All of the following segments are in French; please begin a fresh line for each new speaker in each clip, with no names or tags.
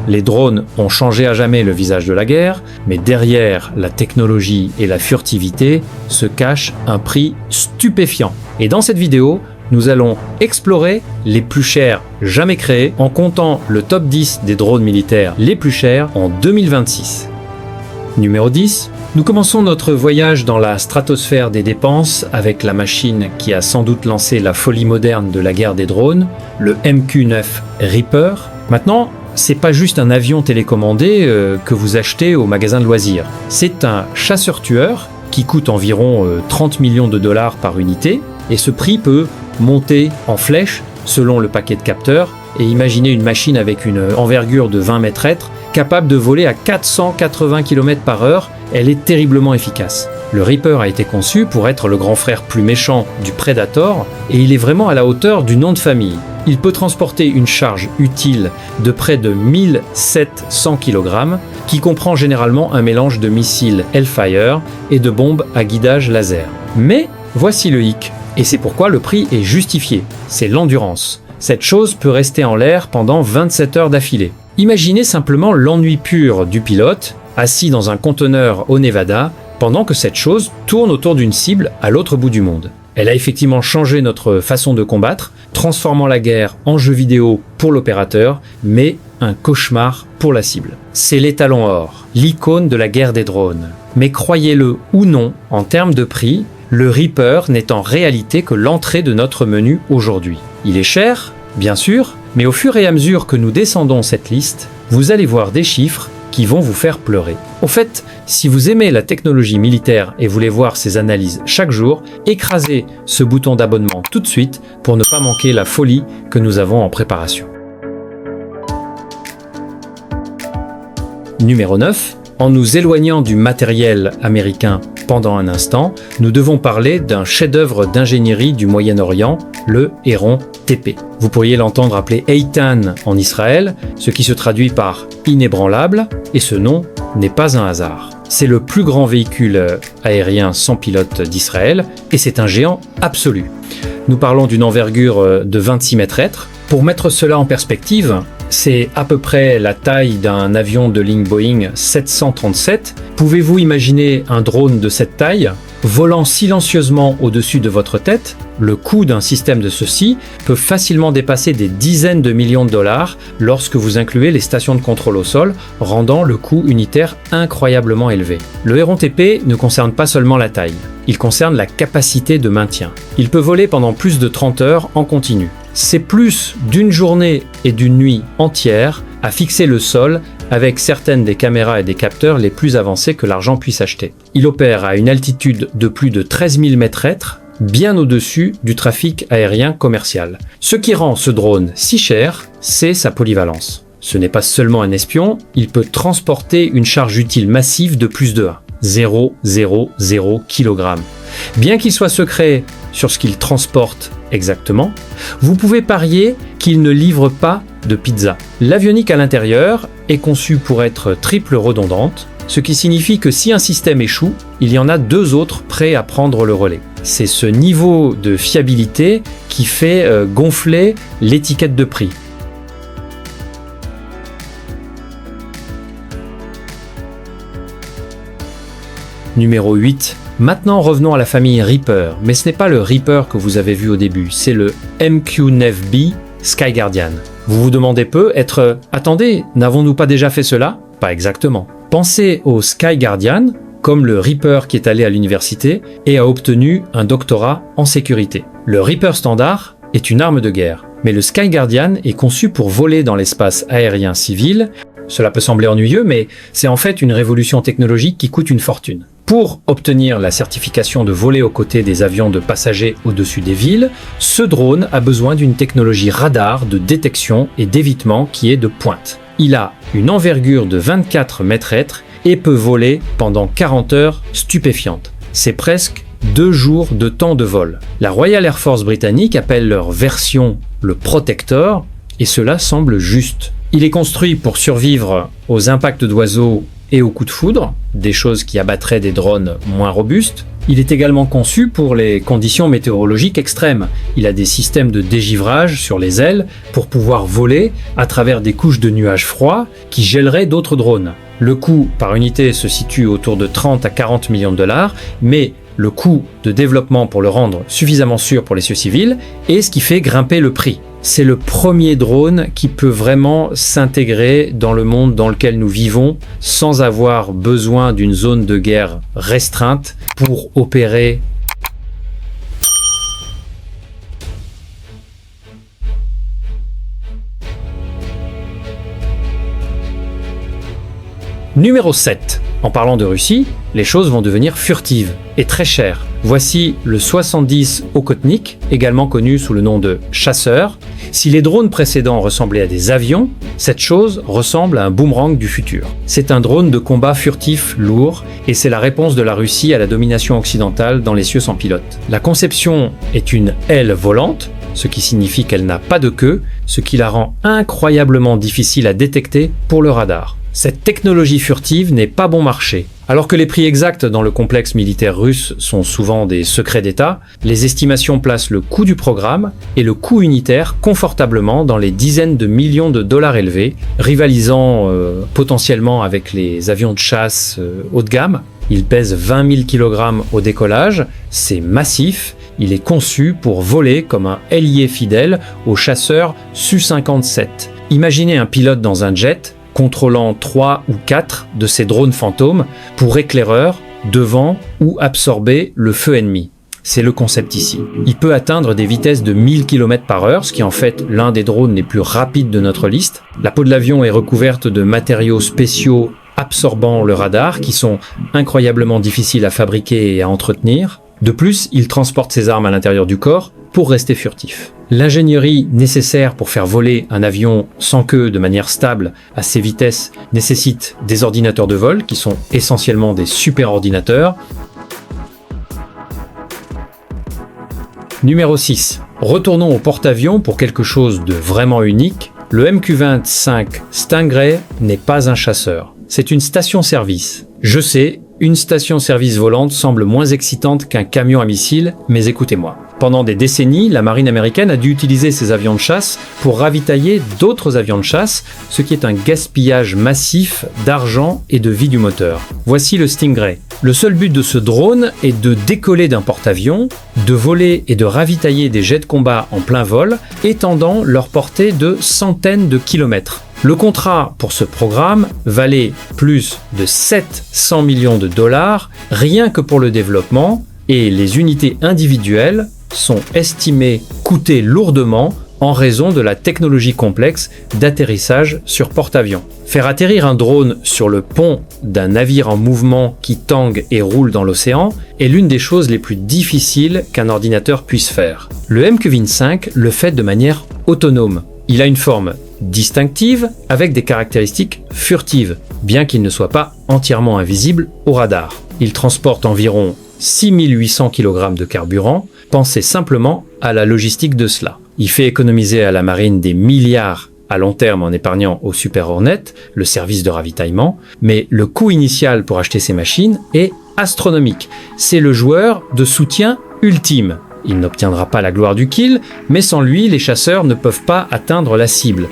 Les drones ont changé à jamais le visage de la guerre, mais derrière la technologie et la furtivité se cache un prix stupéfiant. Et dans cette vidéo, nous allons explorer les plus chers jamais créés en comptant le top 10 des drones militaires les plus chers en 2026. Numéro 10. Nous commençons notre voyage dans la stratosphère des dépenses avec la machine qui a sans doute lancé la folie moderne de la guerre des drones, le MQ-9 Reaper. Maintenant, c'est pas juste un avion télécommandé que vous achetez au magasin de loisirs. C'est un chasseur-tueur qui coûte environ 30 millions de dollars par unité, et ce prix peut monter en flèche selon le paquet de capteurs. Et imaginez une machine avec une envergure de 20 mètres, capable de voler à 480 km/h, elle est terriblement efficace. Le Reaper a été conçu pour être le grand frère plus méchant du Predator, et il est vraiment à la hauteur du nom de famille. Il peut transporter une charge utile de près de 1700 kg, qui comprend généralement un mélange de missiles Hellfire et de bombes à guidage laser. Mais voici le hic, et c'est pourquoi le prix est justifié, c'est l'endurance. Cette chose peut rester en l'air pendant 27 heures d'affilée. Imaginez simplement l'ennui pur du pilote, assis dans un conteneur au Nevada, pendant que cette chose tourne autour d'une cible à l'autre bout du monde. Elle a effectivement changé notre façon de combattre, transformant la guerre en jeu vidéo pour l'opérateur, mais un cauchemar pour la cible. C'est l'étalon or, l'icône de la guerre des drones. Mais croyez-le ou non, en termes de prix, le Reaper n'est en réalité que l'entrée de notre menu aujourd'hui. Il est cher, bien sûr, mais au fur et à mesure que nous descendons cette liste, vous allez voir des chiffres qui vont vous faire pleurer. Au fait, si vous aimez la technologie militaire et voulez voir ces analyses chaque jour, écrasez ce bouton d'abonnement tout de suite pour ne pas manquer la folie que nous avons en préparation. Numéro 9. En nous éloignant du matériel américain pendant un instant, nous devons parler d'un chef-d'œuvre d'ingénierie du Moyen-Orient, le Héron TP. Vous pourriez l'entendre appelé Eitan en Israël, ce qui se traduit par inébranlable, et ce nom n'est pas un hasard. C'est le plus grand véhicule aérien sans pilote d'Israël, et c'est un géant absolu. Nous parlons d'une envergure de 26 mètres. Pour mettre cela en perspective, c'est à peu près la taille d'un avion de ligne Boeing 737. Pouvez-vous imaginer un drone de cette taille volant silencieusement au-dessus de votre tête? Le coût d'un système de ceci peut facilement dépasser des dizaines de millions de dollars lorsque vous incluez les stations de contrôle au sol, rendant le coût unitaire incroyablement élevé. Le Héron TP ne concerne pas seulement la taille, il concerne la capacité de maintien. Il peut voler pendant plus de 30 heures en continu. C'est plus d'une journée et d'une nuit entière à fixer le sol avec certaines des caméras et des capteurs les plus avancés que l'argent puisse acheter. Il opère à une altitude de plus de 13 000 mètres, bien au-dessus du trafic aérien commercial. Ce qui rend ce drone si cher, c'est sa polyvalence. Ce n'est pas seulement un espion, il peut transporter une charge utile massive de plus de 1, 0,00 kg. Bien qu'il soit secret sur ce qu'il transporte exactement, vous pouvez parier qu'il ne livre pas de pizza. L'avionique à l'intérieur est conçue pour être triple redondante, ce qui signifie que si un système échoue, il y en a deux autres prêts à prendre le relais. C'est ce niveau de fiabilité qui fait gonfler l'étiquette de prix. Numéro 8. Maintenant revenons à la famille Reaper, mais ce n'est pas le Reaper que vous avez vu au début, c'est le MQ-9B Sky Guardian. Vous vous demandez attendez, n'avons-nous pas déjà fait cela? Pas exactement. Pensez au Sky Guardian comme le Reaper qui est allé à l'université et a obtenu un doctorat en sécurité. Le Reaper standard est une arme de guerre, mais le Sky Guardian est conçu pour voler dans l'espace aérien civil. Cela peut sembler ennuyeux, mais c'est en fait une révolution technologique qui coûte une fortune. Pour obtenir la certification de voler aux côtés des avions de passagers au-dessus des villes, ce drone a besoin d'une technologie radar de détection et d'évitement qui est de pointe. Il a une envergure de 24 mètres et peut voler pendant 40 heures stupéfiantes. C'est presque 2 jours de temps de vol. La Royal Air Force britannique appelle leur version le Protector et cela semble juste. Il est construit pour survivre aux impacts d'oiseaux et aux coups de foudre, des choses qui abattraient des drones moins robustes. Il est également conçu pour les conditions météorologiques extrêmes. Il a des systèmes de dégivrage sur les ailes pour pouvoir voler à travers des couches de nuages froids qui gèleraient d'autres drones. Le coût par unité se situe autour de 30 à 40 millions de dollars, mais le coût de développement pour le rendre suffisamment sûr pour les cieux civils est ce qui fait grimper le prix. C'est le premier drone qui peut vraiment s'intégrer dans le monde dans lequel nous vivons sans avoir besoin d'une zone de guerre restreinte pour opérer. Numéro 7. En parlant de Russie, les choses vont devenir furtives et très chères. Voici le 70 Okhotnik, également connu sous le nom de chasseur. Si les drones précédents ressemblaient à des avions, cette chose ressemble à un boomerang du futur. C'est un drone de combat furtif lourd et c'est la réponse de la Russie à la domination occidentale dans les cieux sans pilote. La conception est une aile volante, ce qui signifie qu'elle n'a pas de queue, ce qui la rend incroyablement difficile à détecter pour le radar. Cette technologie furtive n'est pas bon marché. Alors que les prix exacts dans le complexe militaire russe sont souvent des secrets d'État, les estimations placent le coût du programme et le coût unitaire confortablement dans les dizaines de millions de dollars élevés, rivalisant potentiellement avec les avions de chasse haut de gamme. Il pèse 20 000 kg au décollage, c'est massif, il est conçu pour voler comme un ailier fidèle au chasseur Su-57. Imaginez un pilote dans un jet, contrôlant 3 ou 4 de ces drones fantômes pour éclaireur, devant ou absorber le feu ennemi. C'est le concept ici. Il peut atteindre des vitesses de 1000 km/h, ce qui est en fait l'un des drones les plus rapides de notre liste. La peau de l'avion est recouverte de matériaux spéciaux absorbant le radar, qui sont incroyablement difficiles à fabriquer et à entretenir. De plus, il transporte ses armes à l'intérieur du corps pour rester furtif. L'ingénierie nécessaire pour faire voler un avion sans queue de manière stable à ces vitesses nécessite des ordinateurs de vol qui sont essentiellement des superordinateurs. Numéro 6. Retournons au porte-avions pour quelque chose de vraiment unique. Le MQ-25 Stingray n'est pas un chasseur. C'est une station-service. Je sais, une station-service volante semble moins excitante qu'un camion à missiles, mais écoutez-moi. Pendant des décennies, la marine américaine a dû utiliser ses avions de chasse pour ravitailler d'autres avions de chasse, ce qui est un gaspillage massif d'argent et de vie du moteur. Voici le Stingray. Le seul but de ce drone est de décoller d'un porte-avions, de voler et de ravitailler des jets de combat en plein vol, étendant leur portée de centaines de kilomètres. Le contrat pour ce programme valait plus de 700 millions de dollars rien que pour le développement, et les unités individuelles sont estimées coûter lourdement en raison de la technologie complexe d'atterrissage sur porte-avions. Faire atterrir un drone sur le pont d'un navire en mouvement qui tangue et roule dans l'océan est l'une des choses les plus difficiles qu'un ordinateur puisse faire. Le MQ-25 le fait de manière autonome. Il a une forme distinctive avec des caractéristiques furtives, bien qu'il ne soit pas entièrement invisible au radar. Il transporte environ 6800 kg de carburant, pensez simplement à la logistique de cela. Il fait économiser à la marine des milliards à long terme en épargnant au Super Hornet, le service de ravitaillement, mais le coût initial pour acheter ces machines est astronomique. C'est le joueur de soutien ultime. Il n'obtiendra pas la gloire du kill, mais sans lui, les chasseurs ne peuvent pas atteindre la cible.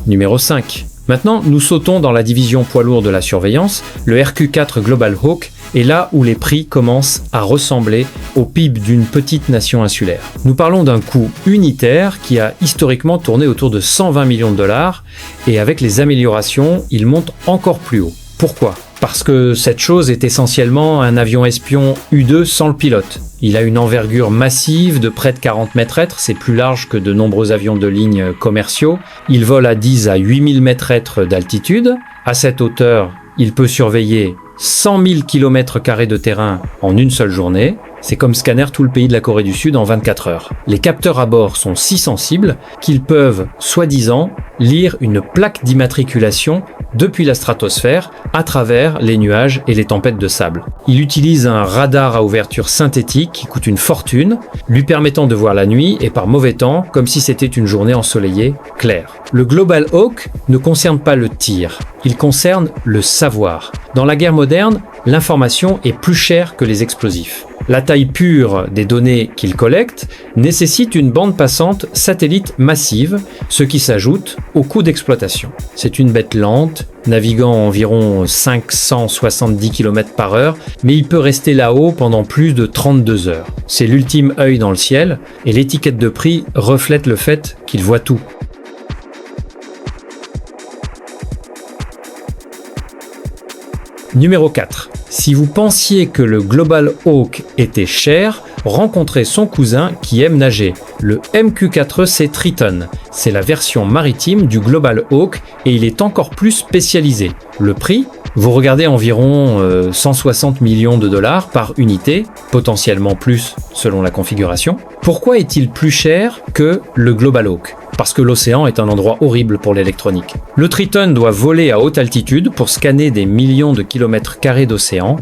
Numéro 5. Maintenant, nous sautons dans la division poids lourd de la surveillance. Le RQ-4 Global Hawk est là où les prix commencent à ressembler au PIB d'une petite nation insulaire. Nous parlons d'un coût unitaire qui a historiquement tourné autour de 120 millions de dollars et avec les améliorations, il monte encore plus haut. Pourquoi ? Parce que cette chose est essentiellement un avion espion U-2 sans le pilote. Il a une envergure massive de près de 40 mètres, c'est plus large que de nombreux avions de ligne commerciaux. Il vole à 10 à 8000 mètres d'altitude. À cette hauteur, il peut surveiller 100 000 km² de terrain en une seule journée. C'est comme scanner tout le pays de la Corée du Sud en 24 heures. Les capteurs à bord sont si sensibles qu'ils peuvent, soi-disant, lire une plaque d'immatriculation depuis la stratosphère à travers les nuages et les tempêtes de sable. Il utilise un radar à ouverture synthétique qui coûte une fortune, lui permettant de voir la nuit et par mauvais temps comme si c'était une journée ensoleillée claire. Le Global Hawk ne concerne pas le tir, il concerne le savoir. Dans la guerre moderne, l'information est plus chère que les explosifs. La taille pure des données qu'il collecte nécessite une bande passante satellite massive, ce qui s'ajoute au coût d'exploitation. C'est une bête lente, naviguant à environ 570 km/h, mais il peut rester là-haut pendant plus de 32 heures. C'est l'ultime œil dans le ciel, et l'étiquette de prix reflète le fait qu'il voit tout. Numéro 4. Si vous pensiez que le Global Hawk était cher, rencontrez son cousin qui aime nager, le MQ-4C Triton. C'est la version maritime du Global Hawk et il est encore plus spécialisé. Le prix, vous regardez environ 160 millions de dollars par unité, potentiellement plus selon la configuration. Pourquoi est-il plus cher que le Global Hawk ? Parce que l'océan est un endroit horrible pour l'électronique. Le Triton doit voler à haute altitude pour scanner des millions de kilomètres carrés d'océan,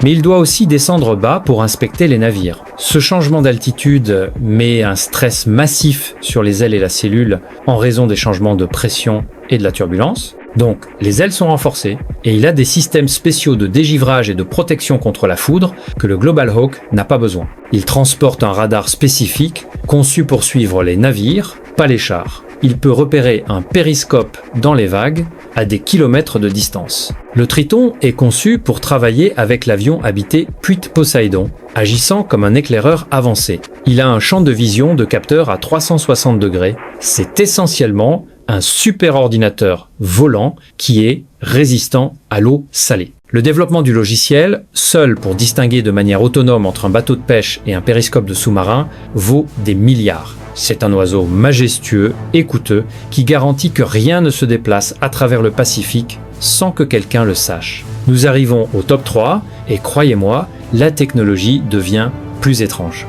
mais il doit aussi descendre bas pour inspecter les navires. Ce changement d'altitude met un stress massif sur les ailes et la cellule en raison des changements de pression et de la turbulence. Donc, les ailes sont renforcées et il a des systèmes spéciaux de dégivrage et de protection contre la foudre que le Global Hawk n'a pas besoin. Il transporte un radar spécifique conçu pour suivre les navires, pas les chars. Il peut repérer un périscope dans les vagues à des kilomètres de distance. Le Triton est conçu pour travailler avec l'avion habité Puit-Poséidon, agissant comme un éclaireur avancé. Il a un champ de vision de capteur à 360 degrés. C'est essentiellement un super ordinateur volant qui est résistant à l'eau salée. Le développement du logiciel, seul pour distinguer de manière autonome entre un bateau de pêche et un périscope de sous-marin, vaut des milliards. C'est un oiseau majestueux et coûteux qui garantit que rien ne se déplace à travers le Pacifique sans que quelqu'un le sache. Nous arrivons au top 3 et croyez-moi, la technologie devient plus étrange.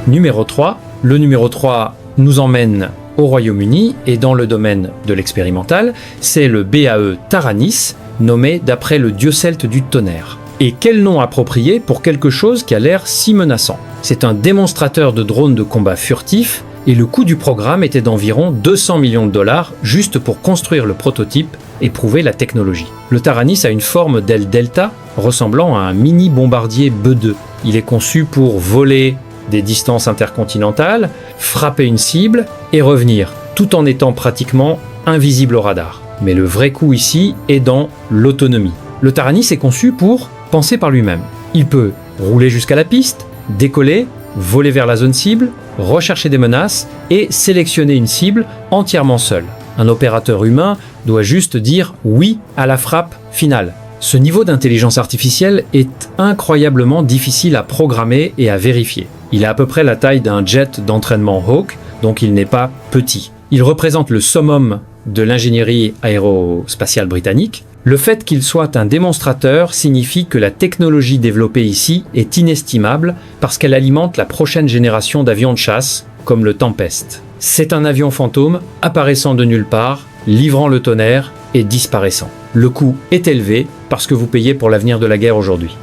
Numéro 3. Le numéro 3 nous emmène au Royaume-Uni et dans le domaine de l'expérimental, c'est le BAE Taranis, nommé d'après le dieu celte du tonnerre. Et quel nom approprié pour quelque chose qui a l'air si menaçant. C'est un démonstrateur de drones de combat furtif et le coût du programme était d'environ 200 millions de dollars juste pour construire le prototype et prouver la technologie. Le Taranis a une forme d'aile delta ressemblant à un mini bombardier B-2. Il est conçu pour voler des distances intercontinentales, frapper une cible et revenir, tout en étant pratiquement invisible au radar. Mais le vrai coup ici est dans l'autonomie. Le Taranis est conçu pour penser par lui-même. Il peut rouler jusqu'à la piste, décoller, voler vers la zone cible, rechercher des menaces et sélectionner une cible entièrement seul. Un opérateur humain doit juste dire oui à la frappe finale. Ce niveau d'intelligence artificielle est incroyablement difficile à programmer et à vérifier. Il a à peu près la taille d'un jet d'entraînement Hawk, donc il n'est pas petit. Il représente le summum de l'ingénierie aérospatiale britannique. Le fait qu'il soit un démonstrateur signifie que la technologie développée ici est inestimable parce qu'elle alimente la prochaine génération d'avions de chasse, comme le Tempest. C'est un avion fantôme apparaissant de nulle part, livrant le tonnerre et disparaissant. Le coût est élevé parce que vous payez pour l'avenir de la guerre aujourd'hui.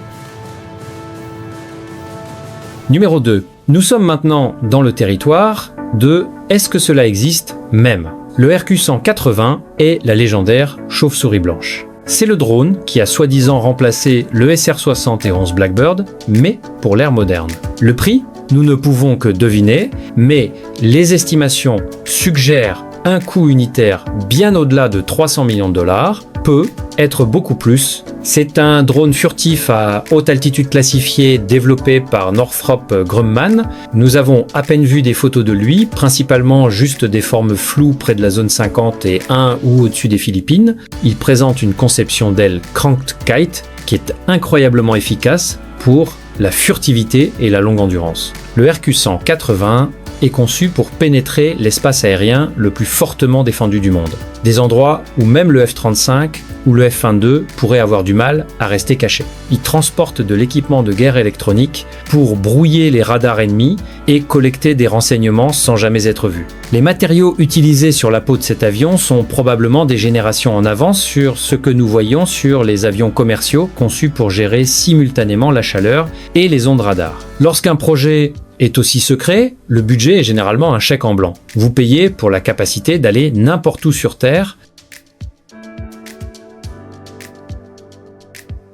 Numéro 2. Nous sommes maintenant dans le territoire de « Est-ce que cela existe même ?» Le RQ-180 est la légendaire chauve-souris blanche. C'est le drone qui a soi-disant remplacé le SR-71 Blackbird, mais pour l'ère moderne. Le prix, nous ne pouvons que deviner, mais les estimations suggèrent un coût unitaire bien au-delà de 300 millions de dollars, peut être beaucoup plus. C'est un drone furtif à haute altitude classifié développé par Northrop Grumman. Nous avons à peine vu des photos de lui, principalement juste des formes floues près de la zone 50 et 1 ou au-dessus des Philippines. Il présente une conception d'aile cranked kite qui est incroyablement efficace pour la furtivité et la longue endurance. Le RQ-180 est conçu pour pénétrer l'espace aérien le plus fortement défendu du monde. Des endroits où même le F-35 ou le F-22 pourraient avoir du mal à rester cachés. Il transporte de l'équipement de guerre électronique pour brouiller les radars ennemis et collecter des renseignements sans jamais être vus. Les matériaux utilisés sur la peau de cet avion sont probablement des générations en avance sur ce que nous voyons sur les avions commerciaux conçus pour gérer simultanément la chaleur et les ondes radar. Lorsqu'un projet est aussi secret, le budget est généralement un chèque en blanc. Vous payez pour la capacité d'aller n'importe où sur Terre.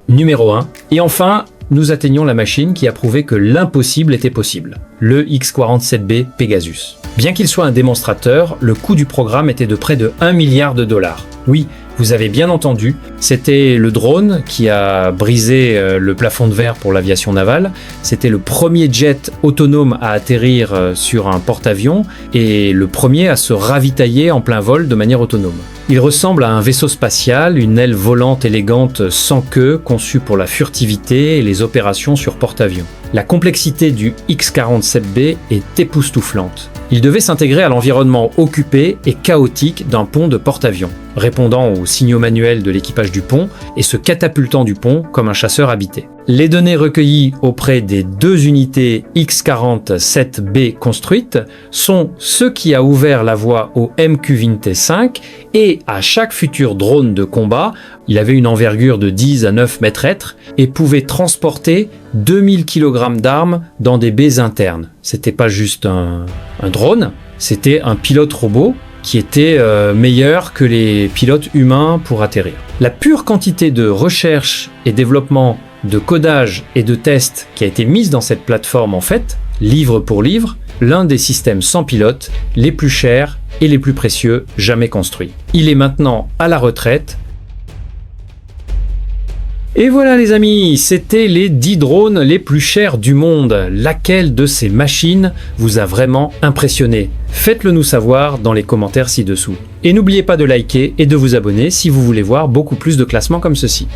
Numéro 1. Et enfin, nous atteignons la machine qui a prouvé que l'impossible était possible, le X-47B Pegasus. Bien qu'il soit un démonstrateur, le coût du programme était de près de 1 milliard de dollars. Oui, vous avez bien entendu, c'était le drone qui a brisé le plafond de verre pour l'aviation navale. C'était le premier jet autonome à atterrir sur un porte-avions et le premier à se ravitailler en plein vol de manière autonome. Il ressemble à un vaisseau spatial, une aile volante élégante sans queue, conçue pour la furtivité et les opérations sur porte-avions. La complexité du X-47B est époustouflante. Il devait s'intégrer à l'environnement occupé et chaotique d'un pont de porte-avions, répondant aux signaux manuels de l'équipage du pont et se catapultant du pont comme un chasseur habité. Les données recueillies auprès des 2 unités X-47B construites sont ce qui a ouvert la voie au MQ-25 et à chaque futur drone de combat. Il avait une envergure de 10 à 9 mètres et pouvait transporter 2000 kg d'armes dans des baies internes. C'était pas juste un drone, c'était un pilote robot qui était meilleur que les pilotes humains pour atterrir. La pure quantité de recherche et développement, de codage et de tests qui a été mise dans cette plateforme en fait, livre pour livre, l'un des systèmes sans pilote les plus chers et les plus précieux jamais construits. Il est maintenant à la retraite. Et voilà les amis, c'était les 10 drones les plus chers du monde. Laquelle de ces machines vous a vraiment impressionné? Faites-le nous savoir dans les commentaires ci-dessous. Et n'oubliez pas de liker et de vous abonner si vous voulez voir beaucoup plus de classements comme ceci.